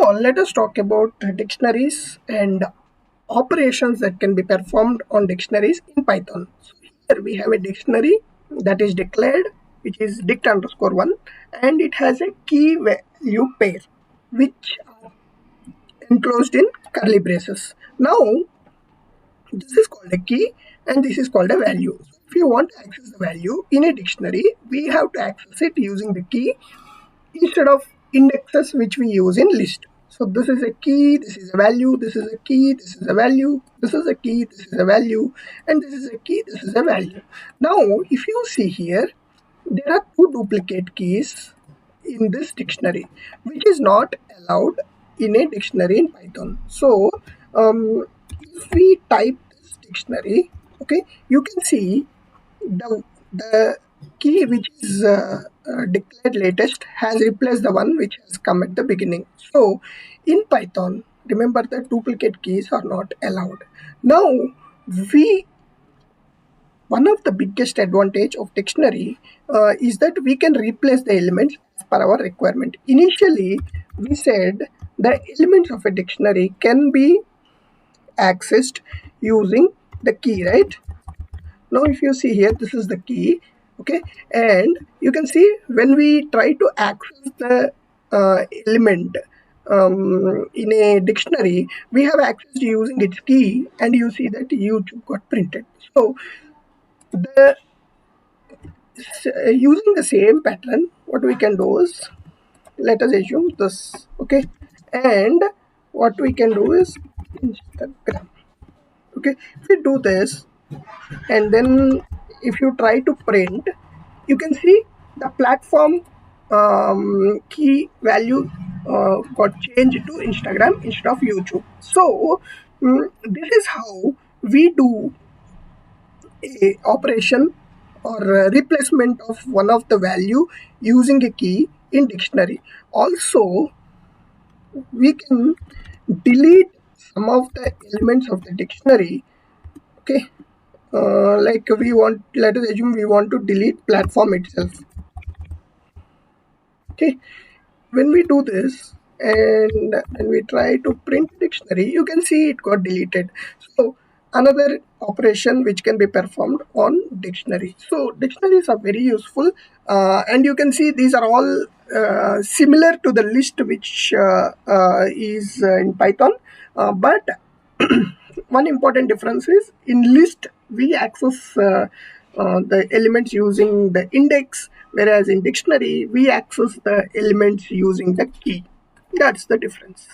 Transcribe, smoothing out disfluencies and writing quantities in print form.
on, let us talk about dictionaries and operations that can be performed on dictionaries in Python. So here we have a dictionary that is declared, which is dict_1, and it has a key value pair, which are enclosed in curly braces. Now, this is called a key and this is called a value. So if you want to access the value in a dictionary, we have to access it using the key instead of indexes which we use in list. So this is a key, this is a value, this is a key, this is a value, this is a key, this is a value, and this is a key, this is a value. Now, if you see here, there are two duplicate keys in this dictionary, which is not allowed in a dictionary in Python. So, if we type this dictionary, okay, you can see the key which is declared latest has replaced the one which has come at the beginning. So in Python, remember that duplicate keys are not allowed. Now we one of the biggest advantage of dictionary is that we can replace the elements as per our requirement. Initially we said the elements of a dictionary can be accessed using the key, right? Now if you see here, this is the key, okay, and you can see when we try to access the element in a dictionary, we have access using its key, and you see that YouTube got printed. So the using the same pattern, what we can do is, let us assume this, okay, and what we can do is Instagram, okay. If we do this, and then if you try to print, you can see the platform key value got changed to Instagram instead of YouTube. So this is how we do a operation or a replacement of one of the value using a key in dictionary. Also, we can delete some of the elements of the dictionary, okay. Like we want, let us assume we want to delete platform itself, okay. When we do this and when we try to print dictionary, you can see it got deleted. So another operation which can be performed on dictionary. So dictionaries are very useful, and you can see these are all similar to the list which is in Python, but one important difference is in list we access the elements using the index, whereas in dictionary we access the elements using the key. That's the difference.